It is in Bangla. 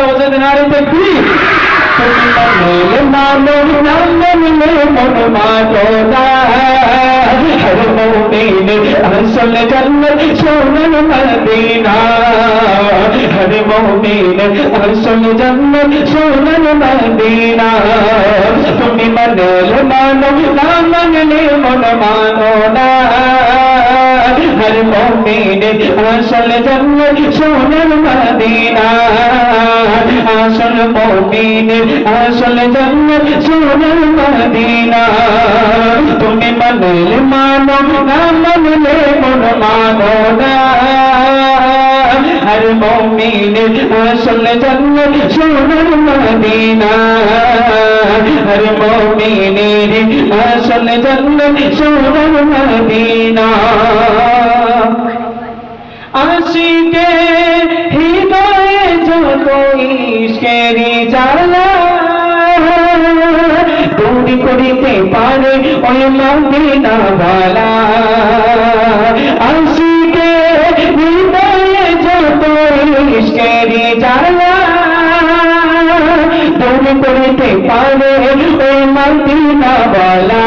আওয়াজে নারে তাকবীর। তুমি মানলে মানো না মানলে মন মানো না, হর মুমিন আসল জান্নাত সোনার মদিনা, হর মুমিন আসল জান্নাত সোনার মদিনা। তুমি মানলে মানো না মানলে মন মানো না, হর মুমিন আসল জান্নাত সোনার মদিনা, আসল মুমিন আসল জান্নাত সোনার মদিনা। তুমি মানলে মানো না মানলে মন মানো না, হর মুমিন আসল জান্নাত সোনার মদিনা, হর মুমিন আসল জান্নাত সোনার মদিনা। আশিকে হৃদয়ে যত ইশকেরি জ্বালা, দূর করিতে পারে ওই মদিনা ওয়ালা। আশিকে হৃদয়ে যত ইশকেরি জ্বালা, দূর করিতে পারে ওই মদিনা ওয়ালা।